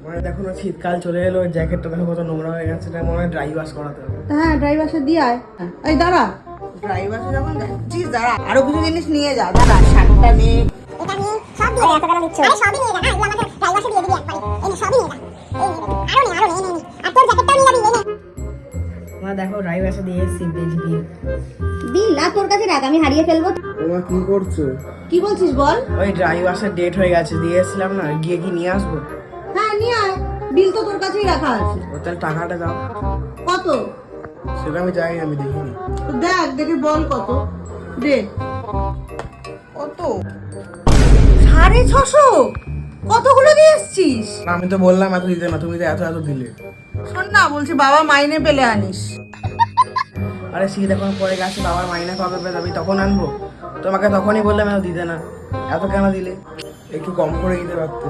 মানে দেখো না, শীতকাল চলে এলো, জ্যাকেটটা দেখো কত নোংরা হয়ে গেছে। এটা মনে হয় ড্রাই ওয়াশ করাতে হবে। হ্যাঁ, ড্রাই ওয়াশে দিয়ে আয়। এই দাঁড়া, ড্রাই ওয়াশে যখন যাচ্ছিস দাঁড়া, আরো কিছু জিনিস নিয়ে যা। দাঁড়া, শার্টটা নে, এটা নিয়ে সব দিয়ে এত কেন দিচ্ছ? আরে সবই নিয়ে যা না, এগুলো আমাকে ড্রাই ওয়াশে দিয়ে দিবি একবারে। এই নে সবই নিয়ে যা। এই নে, আরো নে, নে। আর তোর জ্যাকেটটাও নিয়ে যাবি, এই নে। তোমরা দেখো ড্রাই ওয়াশে দিয়ে এসেছি বেজবি। বিল আর তোর কাছে রাখ, আমি হারিয়ে ফেলবো। তোমরা কি করছো? কি বলছিস বল? ওই ড্রাই ওয়াশের ডেট হয়ে গেছে, দিয়ে এসেছিলাম না, গিয়ে কি নিয়ে আসবো? হ্যাঁ, নিয়ে আয়। বিল তো তোর কাছেই রাখা আছে। ও তাহলে টাকাটা দাও। কত? সেটা আমি জানি না, আমি দেখিনি। তো দেখ, দেখে বল কত। দে। কত? 650। কতগুলো দিয়ে এসছিস? না, আমি তো বললাম এত দিতে না, তুমি তো এত এত দিলে। শোন না, বলছি বাবা মাইনে পেলে আনিস। আরে শীত এখন পরে গেছে, বাবার মাইনে কবে পেলে আমি তখন আনবো? তোমাকে তখনই বললাম এত দিতে না, এত কেন দিলে? একটু কম করে দিতে পারতে।